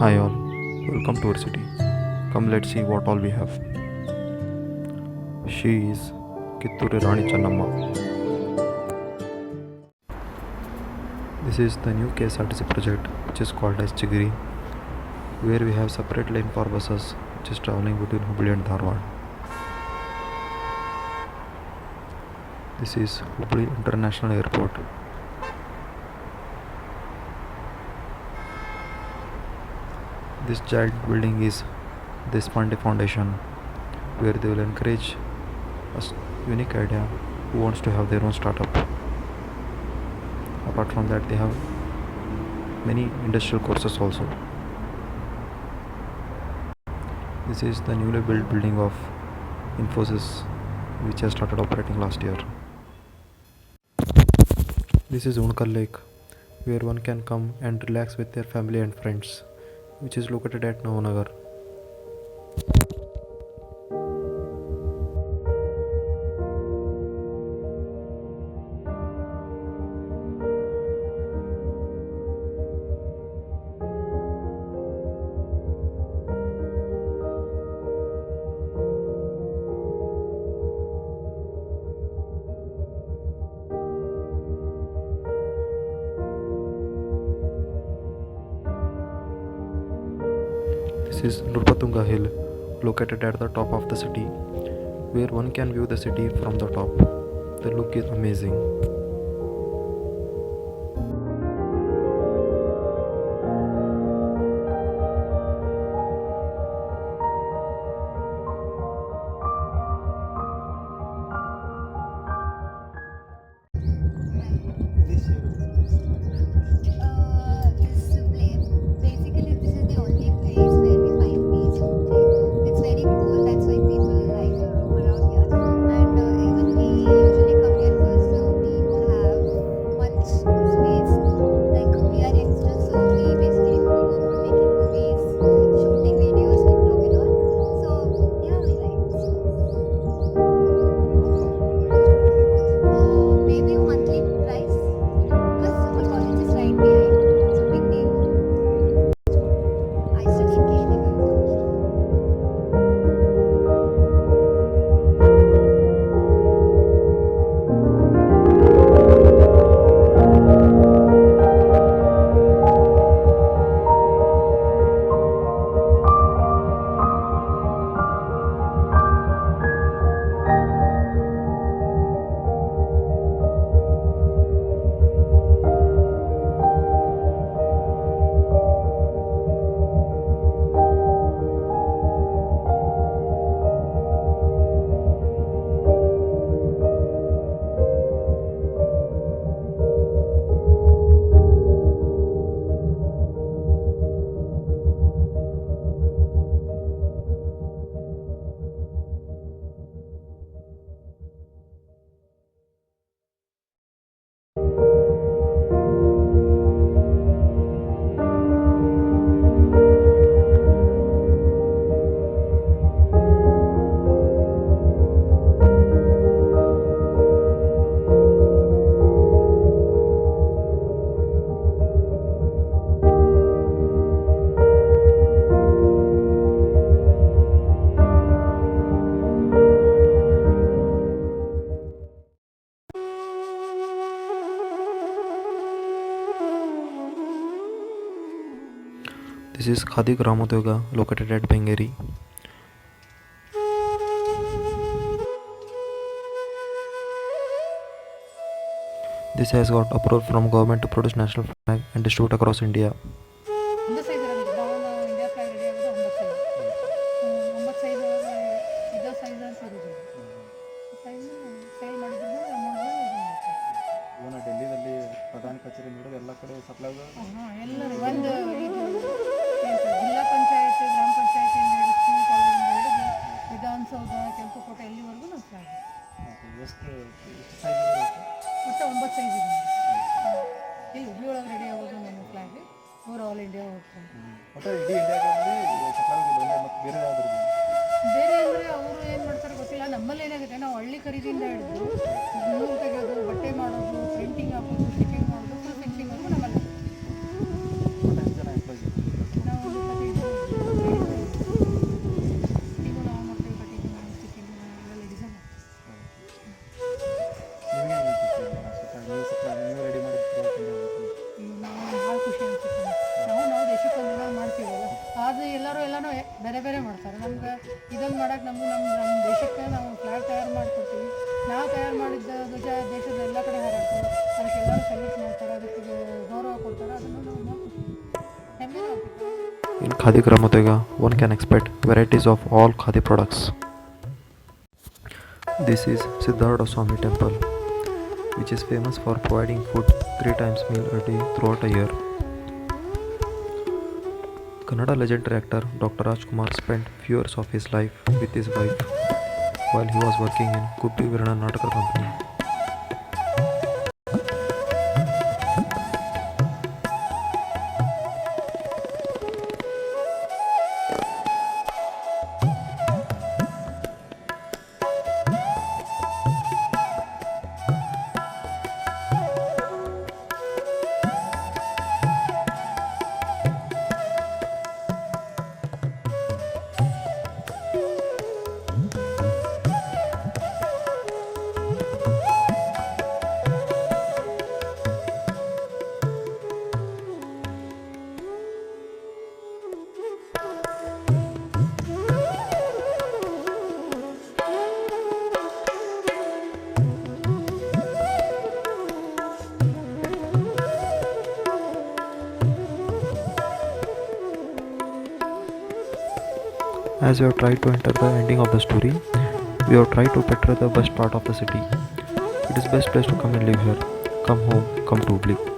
Hi all, welcome to our city. Come let's see what all we have. She is Kitturi Rani Channamma. This is the new KSRTC project which is called as Chigiri, where we have separate lane for buses which is traveling between Hubli and Dharwad. This is Hubli International Airport. This giant building is the Deshpande Foundation, where they will encourage a unique idea who wants to have their own startup. Apart from that, they have many industrial courses also. This is the newly built building of Infosys, which has started operating last year. This is Unkal Lake, where one can come and relax with their family and friends, which is located at Navanagar. This is Nurpatunga Hill, located at the top of the city, where one can view the city from the top. The look is amazing. Basically, this is the only place where we find peace. Okay, it's very cool. That's why people like to roam around here. And even we usually come here because we don't have much space. Like we are youngsters, so we basically go for making movies, shooting videos, TikTok and all. So yeah, we like this. Maybe a monthly price because my college is right behind. It's a big deal. I study in KNM. This is Khadi Gramodyoga, located at Bengeri. This has got approval from government to produce national flag and distribute across India. ಒಂದು size ಇರೋದು ನಾವು India flag ready ಆಗೋದು 9 size 9 size ಇದೋ size ಅಂತ ಇರೋದು size sale ಮಾಡಿದ್ರೆ amount ಇವನ ಡೆಲ್ಲಿದಲ್ಲಿ ಪ್ರಧಾನ ಕಚೇರಿ ನೋಡಿದ್ರೆ ಎಲ್ಲ ಕಡೆ ಸಪ್ಲೈ ಎಲ್ಲರೂ ಒಂದು ಇದು ಜಿಲ್ಲಾ ಪಂಚಾಯತ್ ಗ್ರಾಮ ಪಂಚಾಯತಿಯಿಂದ ಹಿಡಿದು ಸ್ಕೂಲ್ ಕಾಲೇಜಿಂದ ಹಿಡಿದು ವಿಧಾನಸೌಧ ಕೆಂಪುಕೋಟೆ ಎಲ್ಲಿವರೆಗೂ ನಾವು ಫ್ಲಾಗ್ ಎಷ್ಟು ಸೈಜ್ ಮತ್ತು 9 ಸೈಜ್ ಇದೆ ಇಲ್ಲಿ ಹುಬ್ಳಿ ಒಳಗೆ ರೆಡಿ ಆಗೋದು ನಮ್ಮ ಫ್ಲಾಗ್ ಓವರ್ ಆಲ್ ಇಂಡಿಯಾ ಹೋಗ್ತಾರೆ ಒಟ್ಟು ಇಡೀ ಇಂಡಿಯಾದಲ್ಲಿ ಸಪ್ಲೈ ಮತ್ತು ಬೇರೆ ಯಾವ್ದು ಬೇರೆ ಅಂದರೆ ಅವರು ಏನು ಮಾಡ್ತಾರೆ ಗೊತ್ತಿಲ್ಲ. ನಮ್ಮಲ್ಲಿ ಏನಾಗುತ್ತೆ, ನಾವು ಹಳ್ಳಿ ಖರೀದಿಯಿಂದ ಹಿಡಿದು ನೂಲು ತೆಗೆಯೋದು, ಬಟ್ಟೆ ಮಾಡೋದು, ಪ್ರಿಂಟಿಂಗ್ ಹಾಕೋದು, ಶಿಪ್ಪಿಂಗ್ ಮಾಡೋದು, ಫುಲ್ ಫಿನಿಶಿಂಗ್ವರೆಗೂ ನಮ್ಮಲ್ಲಿ ಎಷ್ಟು ಜನ ಎಂಪ್ಲಾಯ್ಸ್ ನಾವು ಒಂದು ನಮ್ಮ ದೇಶಕ್ಕೆ ನಾವು ಫ್ಲಾಗ್ ತಯಾರು ಮಾಡಿಕೊಡ್ತೀವಿ. ನಾವು ತಯಾರು ಮಾಡಿದ್ದ ಧ್ವಜ ದೇಶದ ಎಲ್ಲ ಕಡೆ ಹಾರಾಡ್ತಾರೆ, ಅದಕ್ಕೆಲ್ಲರೂ ಸಲ್ಯೂಟ್ ಮಾಡ್ತಾರೆ, ಅದಕ್ಕೆ ಗೌರವ ಕೊಡ್ತಾರೆ. ಅದನ್ನು ನಾವು ಮಾಡ್ಕೊತೀವಿ, ಹೆಮ್ಮೆ ಆಗ್ತೀವಿ. In Khadi Gramotega, one can expect varieties of all Khadi products. This is Siddhartha Swami Temple, which is famous for providing food 3 times meal a day throughout a year. Kannada legendary actor Dr. Rajkumar spent few years of his life with his wife while he was working in Guppi Virana Nataka Company. As we have tried to enter the ending of the story, we have tried to portray the best part of the city. It is best place to come and live here. Come home, come to Hubli.